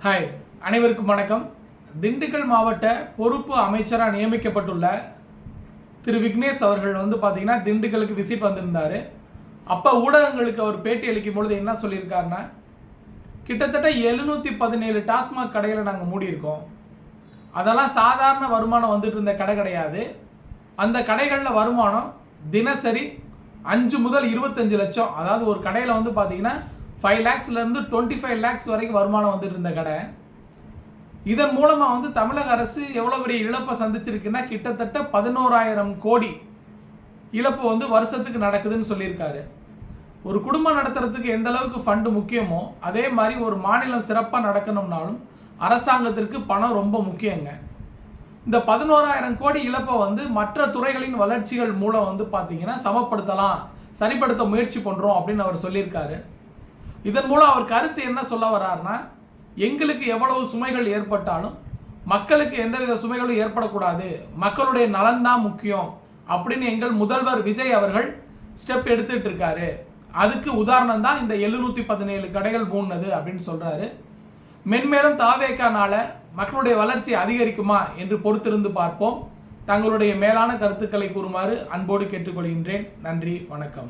Hi, அனைவருக்கும் வணக்கம். திண்டுக்கல் மாவட்ட பொறுப்பு அமைச்சராக நியமிக்கப்பட்டுள்ள திரு விக்னேஷ் அவர்கள் பார்த்தீங்கன்னா திண்டுக்கலுக்கு விசிட் வந்திருந்தார். அப்போ ஊடகங்களுக்கு அவர் பேட்டி அளிக்கும் பொழுது என்ன சொல்லியிருக்காருன்னா, கிட்டத்தட்ட 717 டாஸ்மாக் கடைகளை நாங்கள் மூடியிருக்கோம். அதெல்லாம் சாதாரண வருமானம் வந்துட்டு இருந்த கடை கிடையாது. அந்த கடைகளில் வருமானம் தினசரி 5 முதல் 25 லட்சம், அதாவது ஒரு கடையில் பார்த்தீங்கன்னா 5 lakhsலேருந்து 25 lakhs வரைக்கும் வருமானம் வந்துட்டு இருந்த கடை. இதன் மூலமாக தமிழக அரசு எவ்வளோ பெரிய இழப்பை சந்திச்சிருக்குன்னா, கிட்டத்தட்ட 11,000 கோடி இழப்பு வருஷத்துக்கு நடக்குதுன்னு சொல்லியிருக்காரு. ஒரு குடும்பம் நடத்துறதுக்கு எந்த அளவுக்கு ஃபண்டு முக்கியமோ, அதே மாதிரி ஒரு மாநிலம் சிறப்பாக நடக்கணும்னாலும் அரசாங்கத்திற்கு பணம் ரொம்ப முக்கியங்க. இந்த 11,000 கோடி இழப்பை மற்ற துறைகளின் வளர்ச்சிகள் மூலம் பார்த்தீங்கன்னா சமப்படுத்தலாம், சரிப்படுத்த முயற்சி பண்ணுறோம் அப்படின்னு அவர் சொல்லியிருக்காரு. இதன் மூலம் அவர் கருத்து என்ன சொல்ல வர்றாருன்னா, எங்களுக்கு எவ்வளவு சுமைகள் ஏற்பட்டாலும் மக்களுக்கு எந்தவித சுமைகளும் ஏற்படக்கூடாது, மக்களுடைய நலன் தான் முக்கியம் அப்படின்னு எங்கள் முதல்வர் விஜய் அவர்கள் ஸ்டெப் எடுத்துட்டு இருக்காரு. அதுக்கு உதாரணம் தான் இந்த 717 கடைகள் மூடினது அப்படின்னு சொல்றாரு. மென்மேலும் தாவேக்கானால மக்களுடைய வளர்ச்சி அதிகரிக்குமா என்று பொறுத்திருந்து பார்ப்போம். தங்களுடைய மேலான கருத்துக்களை கூறுமாறு அன்போடு கேட்டுக்கொள்கின்றேன். நன்றி, வணக்கம்.